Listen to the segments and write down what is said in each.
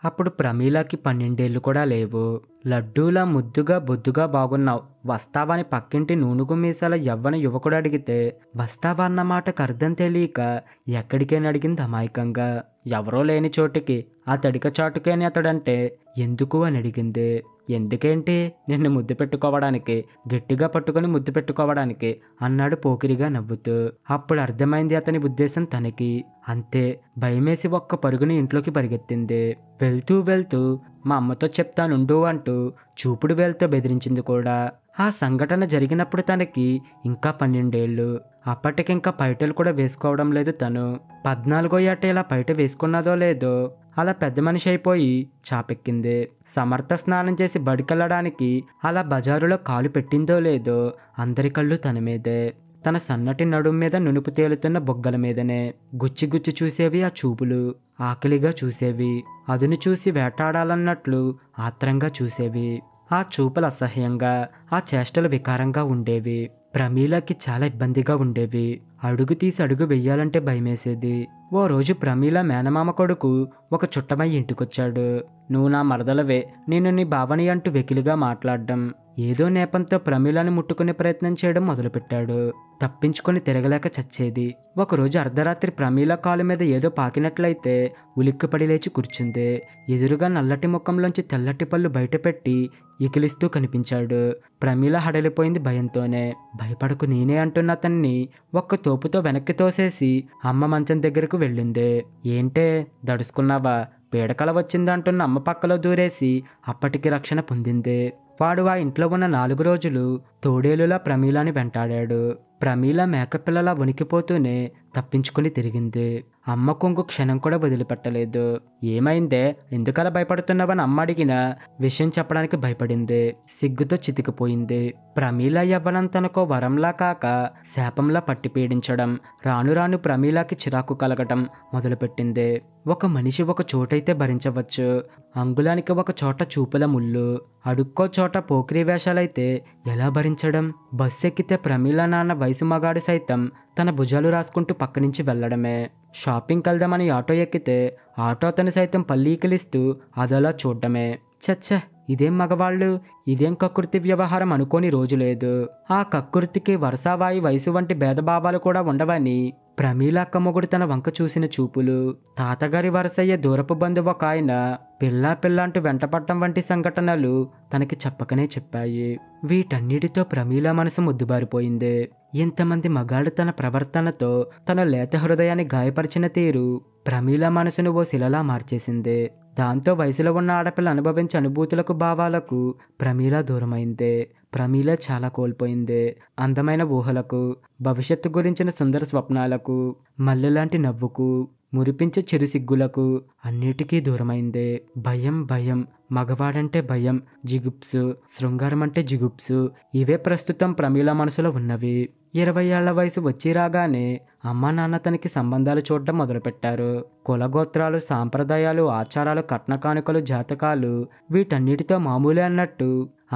అప్పుడు ప్రమీలకి 12 కూడా లేవు. లడ్డూలా ముద్దుగా బొద్దుగా బాగున్నావు, వస్తావా అని పక్కింటి నూనుగు మీసాల యవ్వన యువకుడు అడిగితే వస్తావా అన్న మాటకు అర్థం తెలియక ఎక్కడికైనా అడిగింది అమాయకంగా. ఎవరో లేని చోటికి ఆ తడిక చాటుకే అని అతడంటే ఎందుకు అని అడిగింది. ఎందుకేంటి, నిన్ను ముద్దు పెట్టుకోవడానికి, గట్టిగా పట్టుకుని ముద్దు పెట్టుకోవడానికి అన్నాడు పోకిరిగా నవ్వుతూ. అప్పుడు అర్థమైంది అతని ఉద్దేశం తనకి. అంతే, భయమేసి ఒక్క పరుగుని ఇంట్లోకి పరిగెత్తింది. వెళ్తూ వెళ్తూ మా అమ్మతో చెప్తానుండు అంటూ చూపుడు వేలుతో బెదిరించింది కూడా. ఆ సంఘటన జరిగినప్పుడు తనకి ఇంకా 12 ఏళ్ళు. అప్పటికింకా పైటలు కూడా వేసుకోవడం లేదు తను. 14వ ఏట ఇలా పైట వేసుకున్నదో లేదో అలా పెద్ద మనిషి అయిపోయి చాపెక్కింది. సమర్థ స్నానం చేసి బడికెళ్ళడానికి అలా బజారులో కాలు పెట్టిందో లేదో అందరి కళ్ళు తన మీదే. తన సన్నటి నడుం మీద నునుపు తేలుతున్న బొగ్గల మీదనే గుచ్చి గుచ్చి చూసేవి ఆ చూపులు. ఆకలిగా చూసేవి, అదును చూసి వేటాడాలన్నట్లు ఆత్రంగా చూసేవి. ఆ చూపులు అసహ్యంగా, ఆ చేష్టలు వికారంగా ఉండేవి. ప్రమీలకి చాలా ఇబ్బందిగా ఉండేవి. అడుగు తీసి అడుగు వెయ్యాలంటే భయమేసేది. ఓ రోజు ప్రమీల మేనమామ కొడుకు ఒక చుట్టమై ఇంటికొచ్చాడు. నువ్వు నా మరదలవే, నేను నీ భావని అంటూ వెకిలిగా మాట్లాడడం. ఏదో నేపంతో ప్రమీలని ముట్టుకునే ప్రయత్నం చేయడం మొదలుపెట్టాడు. తప్పించుకొని తిరగలేక చచ్చేది. ఒకరోజు అర్ధరాత్రి ప్రమీల కాలు మీద ఏదో పాకినట్లయితే ఉలిక్కిపడి లేచి కూర్చుంది. ఎదురుగా నల్లటి ముఖంలోంచి తెల్లటి పళ్ళు బయటపెట్టి ఇకిలిస్తూ కనిపించాడు. ప్రమీల హడలిపోయింది భయంతోనే. భయపడకు నేనే అంటున్న అతన్ని ఒక్క తోపుతో వెనక్కి తోసేసి అమ్మ మంచం దగ్గరకు వెళ్ళింది. ఏంటే దడుచుకున్నావా, పీడకల వచ్చిందంటున్న అమ్మ పక్కలో దూరేసి అప్పటికి రక్షణ పొందింది. వాడు ఆ ఇంట్లో ఉన్న 4 రోజులు తోడేలులా ప్రమీలాని వెంటాడాడు. ప్రమీల మేకపిల్లలా వణికిపోతూనే తప్పించుకుని తిరిగింది. అమ్మ కొంగు క్షణం కూడా వదిలిపెట్టలేదు. ఏమైందే, ఎందుకలా భయపడుతున్నావని అమ్మ అడిగిన విషయం చెప్పడానికి భయపడింది. సిగ్గుతో చితికిపోయింది. ప్రమీల యవ్వనం తనకో వరంలా కాక శాపంలా పట్టి పీడించడం రాను రాను ప్రమీలకి చిరాకు కలగటం మొదలుపెట్టింది. ఒక మనిషి ఒక చోటైతే భరించవచ్చు, అంగుళానికి ఒక చోట చూపుల ముళ్ళు, అడుక్కో చోట పోకిరి వేషాలైతే ఎలా భరించడం? బస్సు ఎక్కితే ప్రమీల నాన్న వయసు మగాడు సైతం తన భుజాలు రాసుకుంటూ పక్క నుంచి వెళ్లడమే. షాపింగ్కి వెళ్దామని ఆటో ఎక్కితే ఆటో అతను సైతం పల్లీకిలిస్తూ అదలా చూడ్డమే. చచ్చ, ఇదేం మగవాళ్ళు, ఇదేం కకృతి వ్యవహారం అనుకోని రోజు లేదు. ఆ కకృతికి వరసావాయి వయసు వంటి భేదభావాలు కూడా ఉండవని ప్రమీల అక్క మొగుడు తన వంక చూసిన చూపులు, తాతగారి వరసయ్య దూరపు బంధువు ఒక ఆయన పిల్లా పిల్లంటూ వెంటపడటం వంటి సంఘటనలు తనకి చెప్పకనే చెప్పాయి. వీటన్నిటితో ప్రమీల మనసు ముద్దుబారిపోయింది. ఎంతమంది మగాళ్ళు తన ప్రవర్తనతో తన లేత హృదయాన్ని గాయపరిచిన తీరు ప్రమీల మనసును ఓ శిలలా మార్చేసింది. దాంతో వయసులో ఉన్న ఆడపిల్ల అనుభవించే అనుభూతులకు భావాలకు ప్రమీల దూరమైంది. ప్రమీల చాలా కోల్పోయింది. అందమైన ఊహలకు, భవిష్యత్తు గురించిన సుందర స్వప్నాలకు, మల్లెలాంటి నవ్వుకు, మురిపించే చిరు సిగ్గులకు అన్నిటికీ దూరమైంది. భయం భయం, మగవాడంటే భయం, జిగుప్సు, శృంగారం అంటే జిగుప్సు, ఇవే ప్రస్తుతం ప్రమీల మనసులో ఉన్నవి. 20 ఏళ్ల వయసు వచ్చి రాగానే అమ్మా నాన్న తనకి సంబంధాలు చూడడం మొదలుపెట్టారు. కులగోత్రాలు, సాంప్రదాయాలు, ఆచారాలు, కట్న కానుకలు, జాతకాలు వీటన్నిటితో మామూలే అన్నట్టు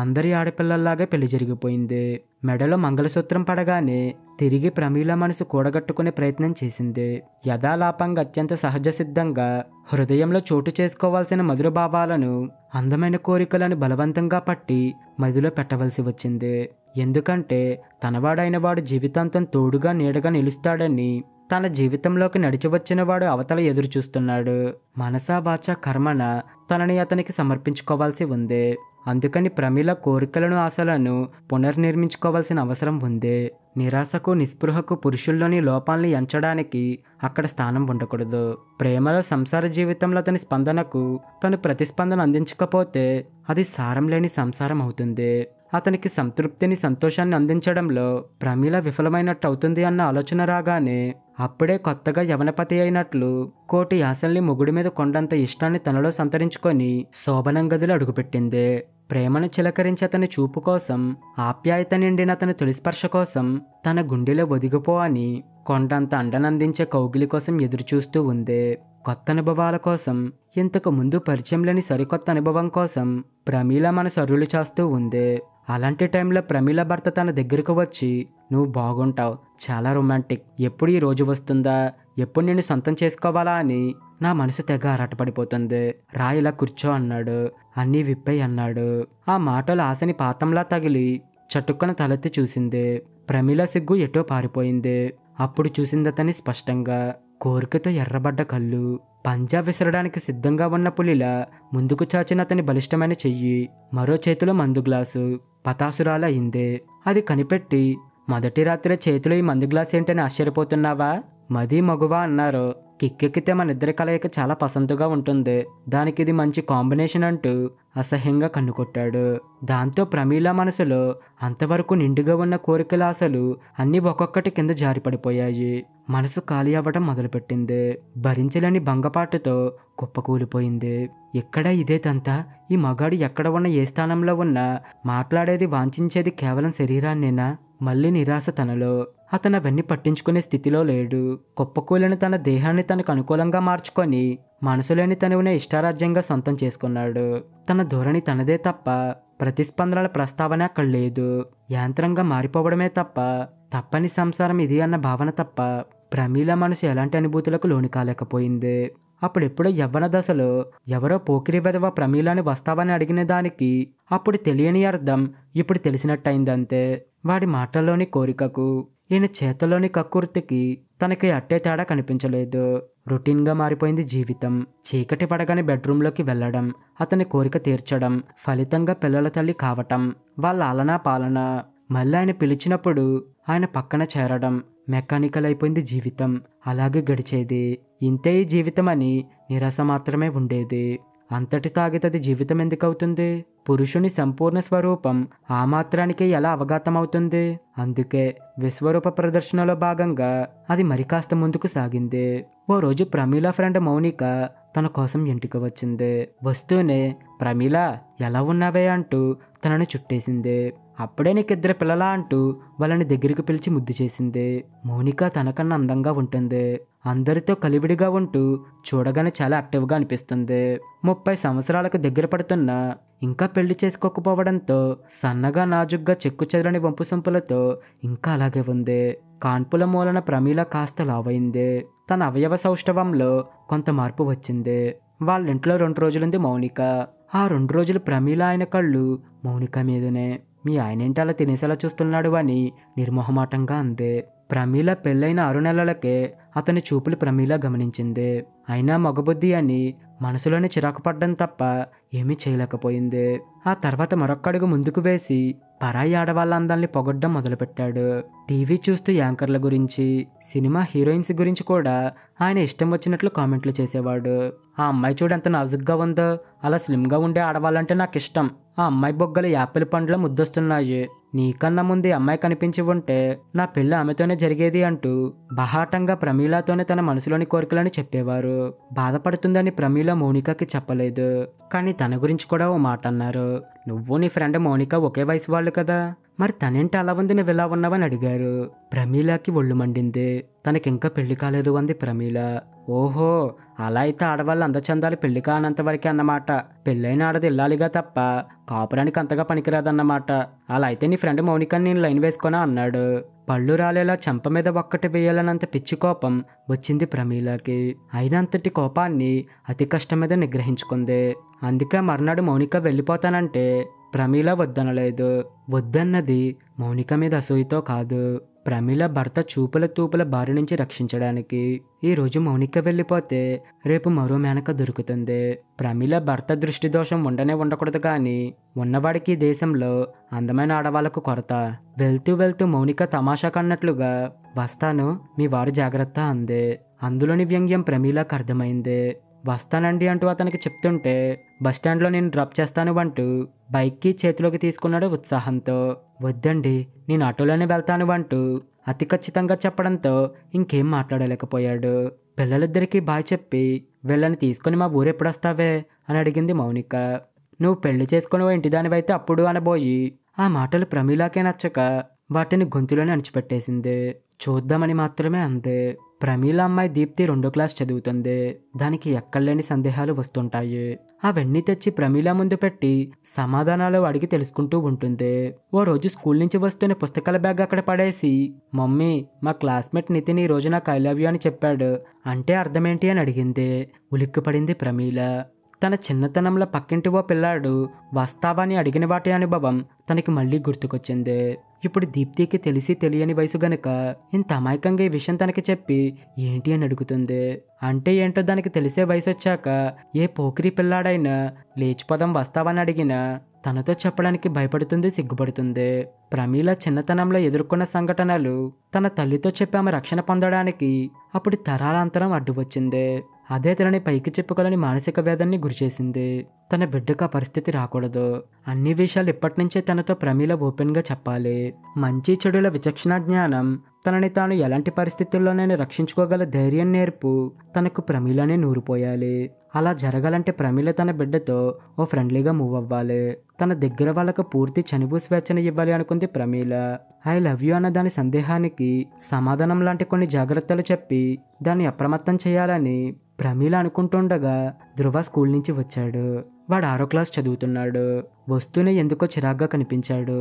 అందరి ఆడపిల్లల్లాగే పెళ్లి జరిగిపోయింది. మెడలో మంగళసూత్రం పడగానే తిరిగి ప్రమీల మనసు కూడగట్టుకునే ప్రయత్నం చేసింది. యథాలాపంగా అత్యంత సహజ సిద్ధంగా హృదయంలో చోటు చేసుకోవాల్సిన మధుర భావాలను, అందమైన కోరికలను బలవంతంగా పట్టి మదిలో పెట్టవలసి వచ్చింది. ఎందుకంటే తనవాడైన వాడు జీవితాంతం తోడుగా నీడగా నిలుస్తాడని తన జీవితంలోకి నడిచి వచ్చిన వాడు అవతల ఎదురు చూస్తున్నాడు. మనసా వాచా కర్మన తనని అతనికి సమర్పించుకోవాల్సి ఉంది. అందుకని ప్రమీల కోరికలను, ఆశలను పునర్నిర్మించుకోవాల్సిన అవసరం ఉంది. నిరాశకు, నిస్పృహకు, పురుషుల్లోని లోపాలని ఎంచడానికి అక్కడ స్థానం ఉండకూడదు. ప్రేమలో, సంసార జీవితంలో అతని స్పందనకు తను ప్రతిస్పందన అందించకపోతే అది సారం లేని సంసారం అవుతుంది. అతనికి సంతృప్తిని, సంతోషాన్ని అందించడంలో ప్రమీల విఫలమైనట్టు అవుతుంది అన్న ఆలోచన రాగానే అప్పుడే కొత్తగా యవనపతి అయినట్లు కోటి ఆశల్ని మొగుడి మీద కొండంత ఇష్టాన్ని తనలో సంతరించుకొని శోభనం గదిలో అడుగుపెట్టింది. ప్రేమను చిలకరించి అతని చూపు కోసం, ఆప్యాయత నిండిన అతని తొలిస్పర్శ కోసం, తన గుండెలో ఒదిగిపో అని కొండంత అండనందించే కౌగిలి కోసం ఎదురుచూస్తూ ఉంది. కొత్త అనుభవాల కోసం, ఇంతకు ముందు పరిచయం లేని సరికొత్త అనుభవం కోసం ప్రమీల మనసు అరులు చేస్తూ ఉంది. అలాంటి టైంలో ప్రమీల భర్త తన దగ్గరకు వచ్చి, నువ్వు బాగుంటావు, చాలా రొమాంటిక్, ఎప్పుడు ఈ రోజు వస్తుందా, ఎప్పుడు నిన్ను సొంతం చేసుకోవాలా అని నా మనసు తెగ ఆరాటపడిపోతుంది. రా ఇలా కూర్చో అన్నాడు. అన్నీ విప్పేయ్ అన్నాడు. ఆ మాటలు ఆశని పాతంలా తగిలి చటుక్కున తలెత్తి చూసింది. ప్రమీల సిగ్గు ఎటో పారిపోయింది. అప్పుడు చూసిందతని స్పష్టంగా. కోరికతో ఎర్రబడ్డ కళ్ళు, పంజా విసరడానికి సిద్ధంగా ఉన్న పులిలా ముందుకు చాచిన అతని బలిష్టమైన చెయ్యి, మరో చేతిలో మందు గ్లాసు పతాసురాల అయింది. అది కనిపెట్టి, మొదటి రాత్రి చేతిలో ఈ మందు గ్లాస్ ఏంటని ఆశ్చర్యపోతున్నావా? మది మగువా అన్నారు. కిక్కెక్కితే మన ఇద్దరి కలయిక చాలా పసందుగా ఉంటుంది. దానికి ఇది మంచి కాంబినేషన్ అంటూ అసహ్యంగా కన్నుకొట్టాడు. దాంతో ప్రమీల మనసులో అంతవరకు నిండుగా ఉన్న కోరికల ఆశలు అన్నీ ఒక్కొక్కటి కింద జారిపడిపోయాయి. మనసు ఖాళీ అవ్వడం మొదలుపెట్టింది. భరించలేని భంగపాటుతో కుప్పకూలిపోయింది. ఎక్కడ ఇదే తంతా? ఈ మగాడు ఎక్కడ ఉన్న ఏ స్థానంలో ఉన్నా మాట్లాడేది వాంఛించేది కేవలం శరీరాన్నేనా? మళ్ళీ నిరాశ తనలో. అతను అవన్నీ పట్టించుకునే స్థితిలో లేడు. కుప్పకూలిన తన దేహాన్ని తనకు అనుకూలంగా మార్చుకొని మనసులోని తనువునే ఇష్టారాజ్యంగా సొంతం చేసుకున్నాడు. తన ధోరణి తనదే తప్ప ప్రతిస్పందనల ప్రస్తావన అక్కడ లేదు. యాంత్రంగా మారిపోవడమే తప్ప తప్పని సంసారం ఇది అన్న భావన తప్ప ప్రమీల మనసు ఎలాంటి అనుభూతులకు లోని కాలేకపోయింది. అప్పుడెప్పుడో యవ్వన దశలో ఎవరో పోకిరి వెధవ ప్రమీలని వస్తావని అడిగిన దానికి అప్పుడు తెలియని అర్థం ఇప్పుడు తెలిసినట్టయిందంతే. వాడి మాటల్లోని కోరికకు ఈయన చేతల్లోని కక్కుర్తికి తనకి అట్టే తేడా కనిపించలేదు. రొటీన్గా మారిపోయింది జీవితం. చీకటి పడగానే బెడ్రూమ్లోకి వెళ్లడం, అతని కోరిక తీర్చడం, ఫలితంగా పిల్లల తల్లి కావటం, వాళ్ళ ఆలనా పాలన, మళ్ళీ ఆయన పిలిచినప్పుడు ఆయన పక్కన చేరడం. మెకానికల్ అయిపోయింది జీవితం. అలాగే గడిచేది. ఇంతే ఈ జీవితం అని నిరాశ మాత్రమే ఉండేది. అంతటి తాగితది జీవితం ఎందుకవుతుంది? పురుషుని సంపూర్ణ స్వరూపం ఆ మాత్రానికే ఎలా అవగతమవుతుంది? అందుకే విశ్వరూప ప్రదర్శనలో భాగంగా అది మరి కాస్త ముందుకు సాగింది. ఓ రోజు ప్రమీల ఫ్రెండ్ మౌనిక తన కోసం ఇంటికి వచ్చింది. వస్తూనే ప్రమీల ఎలా ఉన్నావే అంటూ తనను చుట్టేసింది. అప్పుడే నీకిద్దరు పిల్లలా అంటూ వాళ్ళని దగ్గరికి పిలిచి ముద్దు చేసింది. మౌనిక తనకన్నా అందంగా ఉంటుంది. అందరితో కలివిడిగా ఉంటూ చూడగానే చాలా యాక్టివ్గా అనిపిస్తుంది. 30 సంవత్సరాలకు దగ్గర పడుతున్నా ఇంకా పెళ్లి చేసుకోకపోవడంతో సన్నగా నాజుగ్గా చెక్కు చెదరని వంపు సొంపులతో ఇంకా అలాగే ఉంది. కాన్పుల మూలన ప్రమీల కాస్త లావైంది. తన అవయవ సౌష్ఠవంలో కొంత మార్పు వచ్చింది. వాళ్ళింట్లో 2 రోజులుంది మౌనిక. ఆ 2 రోజులు ప్రమీల ఆయన కళ్ళు మౌనిక మీదనే. మీ ఆయనేంటి అలా తినేసేలా చూస్తున్నాడు అని నిర్మోహమాటంగా అంది. ప్రమీల పెళ్ళైన 6 నెలలకే అతని చూపులు ప్రమీల గమనించింది. అయినా మగబుద్ధి అని మనసులోనే చిరాకు పడ్డం తప్ప ఏమీ చేయలేకపోయింది. ఆ తర్వాత మరొక్కడుగు ముందుకు వేసి పరాయి ఆడవాళ్ళ అందాల్ని పొగడ్డం మొదలుపెట్టాడు. టీవీ చూస్తూ యాంకర్ల గురించి, సినిమా హీరోయిన్స్ గురించి కూడా ఆయన ఇష్టం వచ్చినట్లు కామెంట్లు చేసేవాడు. ఆ అమ్మాయి చూడంత నాజుగ్గా ఉందో, అలా స్లిమ్గా ఉండే ఆడవాళ్ళంటే నాకు ఇష్టం. ఆ అమ్మాయి బొగ్గలు యాపిల్ పండ్ల ముద్దొస్తున్నాయి. నీకన్నా ముందు అమ్మాయి కనిపించి ఉంటే నా పెళ్లి ఆమెతోనే జరిగేది అంటూ బహాటంగా ప్రమీలతోనే తన మనసులోని కోరికలని చెప్పేవారు. బాధపడుతుందని ప్రమీల మౌనికకి చెప్పలేదు. కానీ తన గురించి కూడా ఓ మాట అన్నారు. నువ్వు నీ ఫ్రెండ్ మౌనిక ఒకే వయసు వాళ్ళు కదా, మరి తనేంటి అలా ఉంది నువ్వు ఇలా ఉన్నావని అడిగారు. ప్రమీలకి ఒళ్ళు మండింది. తనకింకా పెళ్లి కాలేదు అంది ప్రమీల. ఓహో, అలా అయితే ఆడవాళ్ళు అందచందాలు పెళ్లి కానంత వరకే అన్నమాట. పెళ్ళైన ఆడది ఇల్లాలిగా తప్ప కాపురానికి అంతగా పనికిరాదన్నమాట. అలా అయితే నీ ఫ్రెండ్ మౌనికని నేను లైన్ వేసుకున్నా అన్నాడు. పళ్ళు రాలేలా చెంప మీద ఒక్కటి వేయాలన్నంత పిచ్చి కోపం వచ్చింది ప్రమీలకి. అయినంతటి కోపాన్ని అతి కష్టం మీద నిగ్రహించుకుంది. అందుకే మర్నాడు మౌనిక వెళ్ళిపోతానంటే ప్రమీల వద్దనలేదు. వద్దన్నది మౌనిక మీద అసూయతో కాదు, ప్రమీల భర్త చూపుల తూపుల బారి నుంచి రక్షించడానికి. ఈ రోజు మౌనిక వెళ్ళిపోతే రేపు మరో మేనక దొరుకుతుంది. ప్రమీల భర్త దృష్టి దోషం ఉండకూడదు కానీ ఉన్నవాడికి దేశంలో అందమైన ఆడవాళ్లకు కొరత. వెళ్తూ వెళ్తూ మౌనిక తమాషా కన్నట్లుగా వస్తాను, మీ వారు జాగ్రత్త అంది. అందులోని వ్యంగ్యం ప్రమీలకు అర్థమైంది. వస్తానండి అంటూ అతనికి చెప్తుంటే బస్టాండ్లో నేను డ్రాప్ చేస్తాను అంటూ బైక్కి చేతిలోకి తీసుకున్నాడు ఉత్సాహంతో. వద్దండి, నేను ఆటోలోనే వెళ్తాను అంటూ అతి ఖచ్చితంగా చెప్పడంతో ఇంకేం మాట్లాడలేకపోయాడు. పిల్లలిద్దరికీ బాయ్ చెప్పి వీళ్ళని తీసుకుని మా ఊరెప్పుడొస్తావే అని అడిగింది మౌనిక. నువ్వు పెళ్లి చేసుకుని ఓ ఇంటిదానివైతే అప్పుడు అనబోయి ఆ మాటలు ప్రమీలాకే నచ్చక వాటిని గొంతులోనే అణిచిపెట్టేసింది. చూద్దామని మాత్రమే అంతే. ప్రమీల అమ్మాయి దీప్తి 2వ క్లాస్ చదువుతుంది. దానికి ఎక్కడలేని సందేహాలు వస్తుంటాయి. అవన్నీ తెచ్చి ప్రమీల ముందు పెట్టి సమాధానాలు అడిగి తెలుసుకుంటూ ఉంటుంది. ఓ రోజు స్కూల్ నుంచి వస్తున్న పుస్తకాల బ్యాగ్ అక్కడ పడేసి, మమ్మీ, మా క్లాస్మేట్ నితిన్ ఈ రోజు నాకు ఐ లవ్ యూ అని చెప్పాడు, అంటే అర్థమేంటి అని అడిగింది. ఉలిక్కిపడింది ప్రమీల. తన చిన్నతనంలో పక్కింటి ఓ పిల్లాడు వస్తావా అని అడిగిన వాటి అనుభవం తనకి మళ్ళీ గుర్తుకొచ్చింది. ఇప్పుడు దీప్తికి తెలిసి తెలియని వయసు గనుక ఇంత అమాయకంగా ఈ విషయం తనకి చెప్పి ఏంటి అని అడుగుతుంది. అంటే ఏంటో దానికి తెలిసే వయసు వచ్చాక ఏ పోకిరి పిల్లాడైనా లేచిపోదాం వస్తావని అడిగినా తనతో చెప్పడానికి భయపడుతుంది, సిగ్గుపడుతుంది. ప్రమీల చిన్నతనంలో ఎదుర్కొన్న సంఘటనలు తన తల్లితో చెప్పి ఆమె రక్షణ పొందడానికి అప్పుడు తరాలాంతరం అడ్డు వచ్చింది. అదే తనని పైకి చెప్పుకోలేని మానసిక వేదనని గురిచేసింది. తన బిడ్డకు ఆ పరిస్థితి రాకూడదు. అన్ని విషయాలు ఇప్పటి నుంచే తనతో ప్రమీల ఓపెన్గా చెప్పాలి. మంచి చెడుల విచక్షణ జ్ఞానం, తనని తాను ఎలాంటి పరిస్థితుల్లోనైనా రక్షించుకోగల ధైర్యం నేర్పు తనకు ప్రమీలనే నూరిపోయాలి. అలా జరగాలంటే ప్రమీల తన బిడ్డతో ఓ ఫ్రెండ్లీగా మూవ్ అవ్వాలి. తన దగ్గర వాళ్ళకు పూర్తి చనువు స్వేచ్ఛను ఇవ్వాలి అనుకుంది ప్రమీల. ఐ లవ్ యూ అన్న దాని సందేహానికి సమాధానం లాంటి కొన్ని జాగ్రత్తలు చెప్పి దాన్ని అప్రమత్తం చేయాలని ప్రమీల అనుకుంటుండగా ధ్రువ స్కూల్ నుంచి వచ్చాడు. వాడు 6వ క్లాస్ చదువుతున్నాడు. వస్తూనే ఎందుకో చిరాగ్గా కనిపించాడు.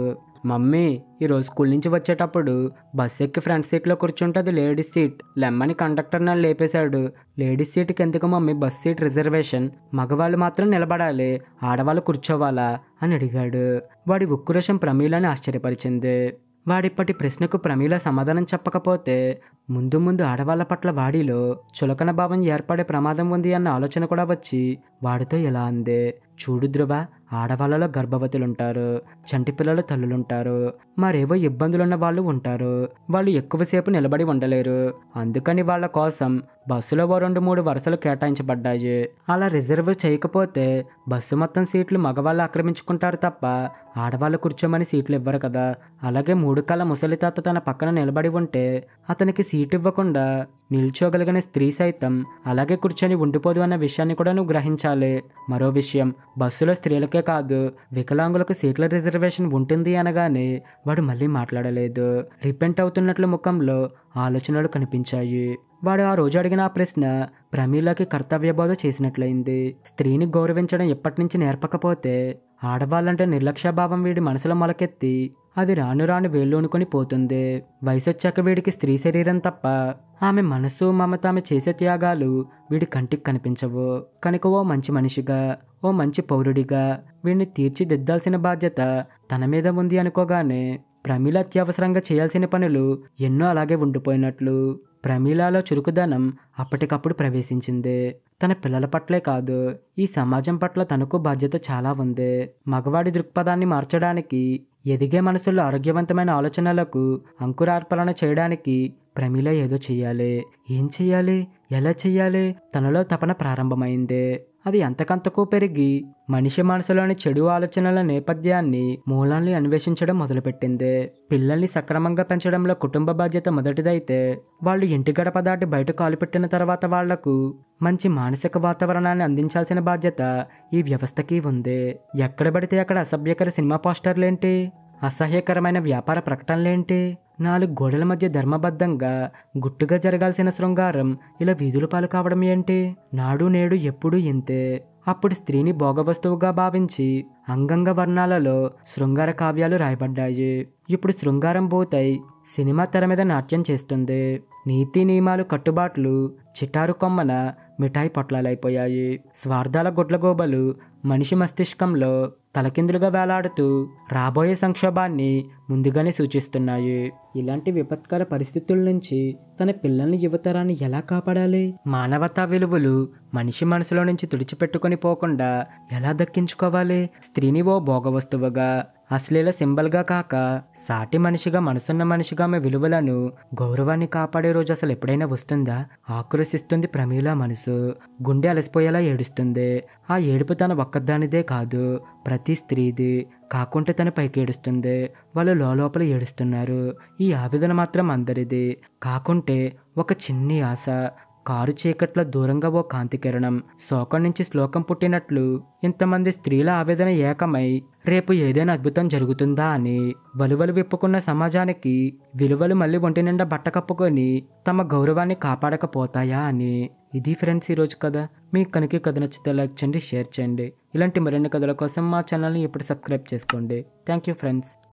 మమ్మీ, ఈరోజు స్కూల్ నుంచి వచ్చేటప్పుడు బస్ ఎక్కి ఫ్రంట్ సీట్లో కూర్చుంటుంది లేడీస్ సీట్, లెమ్మని కండక్టర్ నన్ను లేపేశాడు. లేడీస్ సీట్కి ఎందుకు మమ్మీ బస్ సీట్ రిజర్వేషన్, మగవాళ్ళు మాత్రం నిలబడాలి, ఆడవాళ్ళు కూర్చోవాలా అని అడిగాడు. వాడి ఉక్రోషం ప్రమీలని ఆశ్చర్యపరిచింది. వాడిప్పటి ప్రశ్నకు ప్రమీల సమాధానం చెప్పకపోతే ముందు ముందు ఆడవాళ్ల పట్ల వాడిలో చులకన భావం ఏర్పడే ప్రమాదం ఉంది అన్న ఆలోచన కూడా వచ్చి వాడితో ఇలా అందే, చూడు ధ్రువ, ఆడవాళ్ళలో గర్భవతులుంటారు, చంటి పిల్లల తల్లులుంటారు, మరేవో ఇబ్బందులున్న వాళ్ళు ఉంటారు. వాళ్ళు ఎక్కువసేపు నిలబడి ఉండలేరు. అందుకని వాళ్ళ కోసం బస్సులో ఓ 2-3 వరుసలు కేటాయించబడ్డాయి. అలా రిజర్వ్ చేయకపోతే బస్సు మొత్తం సీట్లు మగవాళ్ళు ఆక్రమించుకుంటారు తప్ప ఆడవాళ్ళు కూర్చోమని సీట్లు ఇవ్వరు కదా. అలాగే 3 కాళ్ళ ముసలి తాత తన పక్కన నిలబడి ఉంటే అతనికి సీటు ఇవ్వకుండా నిల్చోగలిగిన స్త్రీ సైతం అలాగే కూర్చొని ఉండిపోదు అన్న విషయాన్ని కూడా నువ్వు గ్రహించాలి. మరో విషయం, బస్సులో స్త్రీలకే కాదు వికలాంగులకు సీట్ల రిజర్వేషన్ ఉంటుంది అనగానే వాడు మళ్ళీ మాట్లాడలేదు. రిపెంట్ అవుతున్నట్లు ముఖంలో ఆలోచనలు కనిపించాయి. వాడు ఆ రోజు అడిగిన ఆ ప్రశ్న ప్రమీలకి కర్తవ్యబోధ చేసినట్లయింది. స్త్రీని గౌరవించడం ఎప్పటి నుంచి నేర్పకపోతే ఆడవాళ్ళంటే నిర్లక్ష్యభావం వీడి మనసులో మొలకెత్తి అది రాను రాను వేళ్ళూనుకొని పోతుంది. వయసొచ్చాక వీడికి స్త్రీ శరీరం తప్ప ఆమె మనసు, మమత, ఆమె చేసే త్యాగాలు వీడి కంటికి కనిపించవు. కనుక ఓ మంచి మనిషిగా, ఓ మంచి పౌరుడిగా వీడిని తీర్చిదిద్దాల్సిన బాధ్యత తన మీద ఉంది అనుకోగానే ప్రమీల అత్యవసరంగా చేయాల్సిన పనులు ఎన్నో అలాగే ఉండిపోయినట్లు ప్రమీలలో చురుకుదనం అప్పటికప్పుడు ప్రవేశించింది. తన పిల్లల పట్లే కాదు, ఈ సమాజం పట్ల తనకు బాధ్యత చాలా ఉంది. మగవాడి దృక్పథాన్ని మార్చడానికి, ఎదిగే మనసుల్లో ఆరోగ్యవంతమైన ఆలోచనలకు అంకురార్పణ చేయడానికి ప్రమీల ఏదో చెయ్యాలి. ఏం చెయ్యాలి, ఎలా చెయ్యాలి? తనలో తపన ప్రారంభమైంది. అది అంతకంతకు పెరిగి మనిషి మనసులోని చెడు ఆలోచనల నేపథ్యాన్ని, మూలాల్ని అన్వేషించడం మొదలుపెట్టింది. పిల్లల్ని సక్రమంగా పెంచడంలో కుటుంబ బాధ్యత మొదటిదైతే, వాళ్ళు ఇంటి గడప దాటి బయట కాలుపెట్టిన తర్వాత వాళ్లకు మంచి మానసిక వాతావరణాన్ని అందించాల్సిన బాధ్యత ఈ వ్యవస్థకి ఉంది. ఎక్కడ పడితే అక్కడ అసభ్యకర సినిమా పోస్టర్లేంటి, అసహ్యకరమైన వ్యాపార ప్రకటనలేంటి, 4 గోడల మధ్య ధర్మబద్ధంగా గుట్టుగా జరగాల్సిన శృంగారం ఇలా వీధుల పాలు కావడం ఏంటి? నాడు నేడు ఎప్పుడూ ఇంతే. అప్పుడు స్త్రీని భోగవస్తువుగా భావించి అంగంగ వర్ణాలలో శృంగార కావ్యాలు రాయబడ్డాయి. ఇప్పుడు శృంగారం పోతాయి సినిమా తెర మీద నాట్యం చేస్తుంది. నీతి నియమాలు, కట్టుబాట్లు చిటారు కొమ్మన మిఠాయి పొట్లాలైపోయాయి. స్వార్థాల గుడ్లగోబలు మనిషి మస్తిష్కంలో తలకిందులుగా వేలాడుతూ రాబోయే సంక్షోభాన్ని ముందుగానే సూచిస్తున్నాయి. ఇలాంటి విపత్కర పరిస్థితుల నుంచి తన పిల్లల్ని, యువతరాన్ని ఎలా కాపాడాలి? మానవతా విలువలు మనిషి మనసులో నుంచి తుడిచిపెట్టుకొని పోకుండా ఎలా దక్కించుకోవాలి? స్త్రీని ఓ భోగవస్తువుగా, అశ్లీల సింబల్గా కాక సాటి మనిషిగా, మనసున్న మనిషిగా ఆమె విలువలను, గౌరవాన్ని కాపాడే రోజు అసలు ఎప్పుడైనా వస్తుందా? ఆక్రోశిస్తుంది ప్రమీల మనసు. గుండె అలసిపోయేలా ఏడుస్తుంది. ఆ ఏడుపు తన ఒక్కదానిదే కాదు, ప్రతి స్త్రీది. కాకుంటే తన పైకి ఏడుస్తుంది, వాళ్ళు లోపల ఏడుస్తున్నారు. ఈ ఆవేదన మాత్రం అందరిది. కాకుంటే ఒక చిన్ని ఆశ, కారు చీకట్లో దూరంగా ఓ కాంతి కిరణం, శోకం నుంచి శ్లోకం పుట్టినట్లు ఇంతమంది స్త్రీల ఆవేదన ఏకమై రేపు ఏదైనా అద్భుతం జరుగుతుందా అని వలువలు విప్పుకున్న సమాజానికి విలువలు మళ్ళీ ఒంటి నిండా బట్ట కప్పుకొని తమ గౌరవాన్ని కాపాడకపోతాయా అని. ఇది ఫ్రెండ్స్ ఈరోజు కథ. మీకు కనుక ఈ కథ నచ్చితే లైక్ చేయండి, షేర్ చేయండి. ఇలాంటి మరిన్ని కథల కోసం మా ఛానల్ని ఇప్పుడు సబ్స్క్రైబ్ చేసుకోండి. Thank you friends.